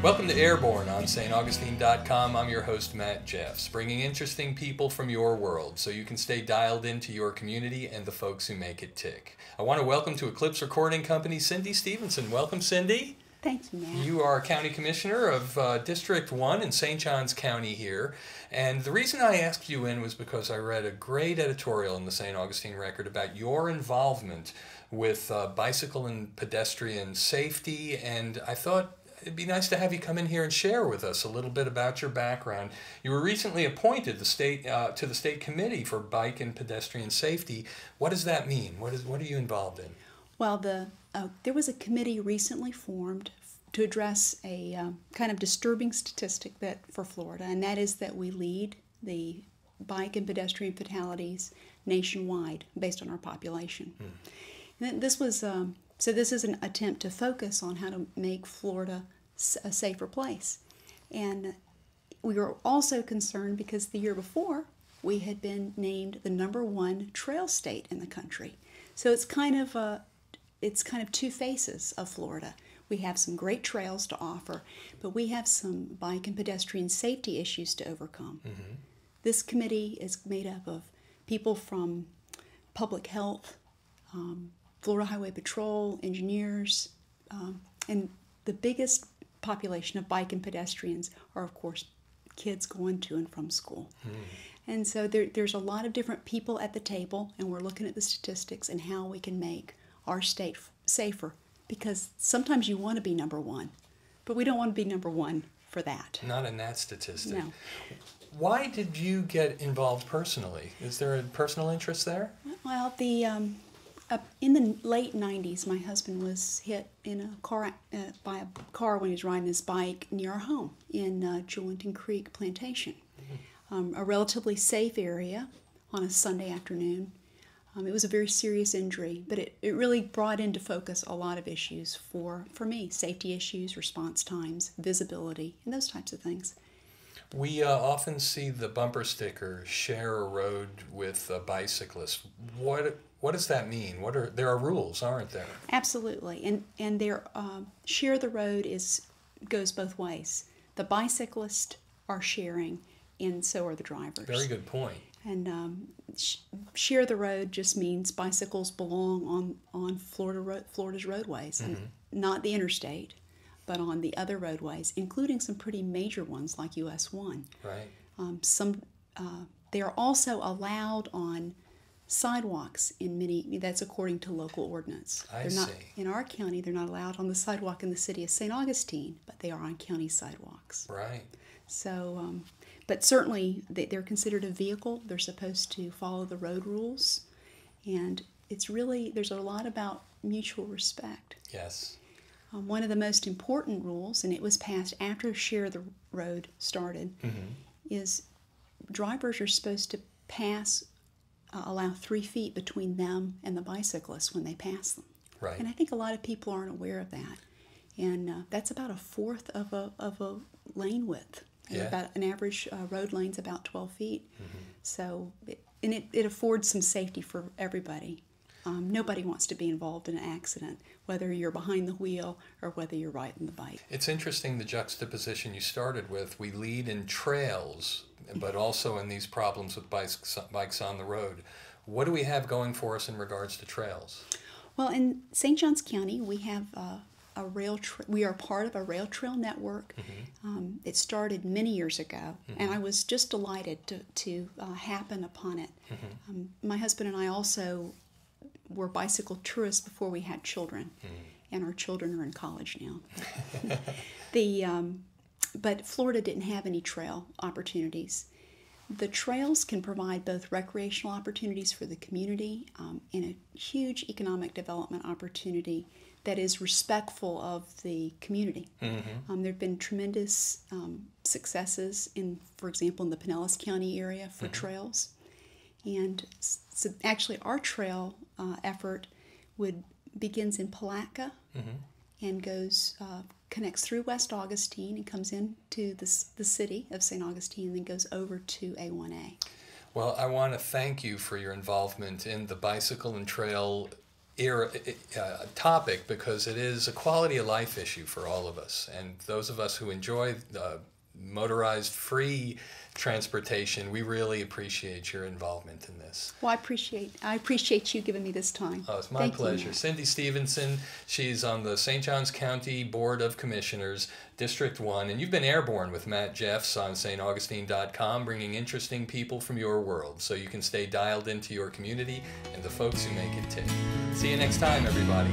Welcome to Airborne on staugustine.com. I'm your host, Matt Jeffs, bringing interesting people from your world so you can stay dialed into your community and the folks who make it tick. I want to welcome to Eclipse Recording Company, Cindy-Stevenson. Welcome, Cindy. Thank you, Matt. You are County Commissioner of District 1 in St. Johns County here. And the reason I asked you in was because I read a great editorial in the St. Augustine Record about your involvement with bicycle and pedestrian safety, and I thought it'd be nice to have you come in here and share with us a little bit about your background. You were recently appointed to the State Committee for Bike and Pedestrian Safety. What does that mean? What are you involved in? Well, there was a committee recently formed to address a kind of disturbing statistic for Florida, and that is that we lead the bike and pedestrian fatalities nationwide based on our population. And this was so this is an attempt to focus on how to make Florida a safer place. And we were also concerned because the year before we had been named the #1 trail state in the country. So it's kind of two faces of Florida. We have some great trails to offer, but we have some bike and pedestrian safety issues to overcome. This committee is made up of people from public health, Florida Highway Patrol, engineers, and the biggest population of bike and pedestrians are, of course, kids going to and from school. And so there's a lot of different people at the table, and we're looking at the statistics and how we can make our state safer, because sometimes you want to be #1, but we don't want to be #1 for that. Not in that statistic. No. Why did you get involved personally? Is there a personal interest there? Well, in the late 90s, my husband was hit in a car by a car when he was riding his bike near our home in Julington Creek Plantation, a relatively safe area on a Sunday afternoon. It was a very serious injury, but it really brought into focus a lot of issues for me, safety issues, response times, visibility, and those types of things. We often see the bumper sticker, share a road with bicyclists. What does that mean? There are rules, aren't there? Absolutely, and share the road goes both ways. The bicyclists are sharing, and so are the drivers. Very good point. And share the road just means bicycles belong on Florida's roadways, and not the interstate, but on the other roadways, including some pretty major ones like US 1. Right. They are also allowed on sidewalks in many. That's according to local ordinance. I see. In our county, they're not allowed on the sidewalk in the city of St. Augustine, but they are on county sidewalks. Right. So, but certainly they're considered a vehicle. They're supposed to follow the road rules, and there's a lot about mutual respect. Yes. One of the most important rules, and it was passed after Share the Road started, is drivers are supposed to allow 3 feet between them and the bicyclists when they pass them. Right. And I think a lot of people aren't aware of that. And that's about 1/4 of a lane width. Yeah. About an average road lane's about 12 feet. So, it affords some safety for everybody. Nobody wants to be involved in an accident, whether you're behind the wheel or whether you're riding the bike. It's interesting the juxtaposition you started with. We lead in trails, but also in these problems with bikes on the road. What do we have going for us in regards to trails? Well, in St. Johns County, we have we are part of a rail trail network. It started many years ago, and I was just delighted to happen upon it. My husband and I also were bicycle tourists before we had children, and our children are in college now. But Florida didn't have any trail opportunities. The trails can provide both recreational opportunities for the community and a huge economic development opportunity that is respectful of the community. There have been tremendous successes for example, in the Pinellas County area for trails. And so actually our trail effort begins in Palatka and connects through West Augustine and comes into the city of St. Augustine and then goes over to A1A. Well, I want to thank you for your involvement in the bicycle and trail topic because it is a quality of life issue for all of us. And those of us who enjoy motorized free transportation, we really appreciate your involvement in this. Well, I appreciate you giving me this time. Oh, it's my Thank pleasure. you. Cindy Stevenson, she's on the St. Johns County Board of Commissioners, District 1, and you've been airborne with Matt Jeffs on staugustine.com, bringing interesting people from your world so you can stay dialed into your community and the folks who make it tick. See you next time, everybody.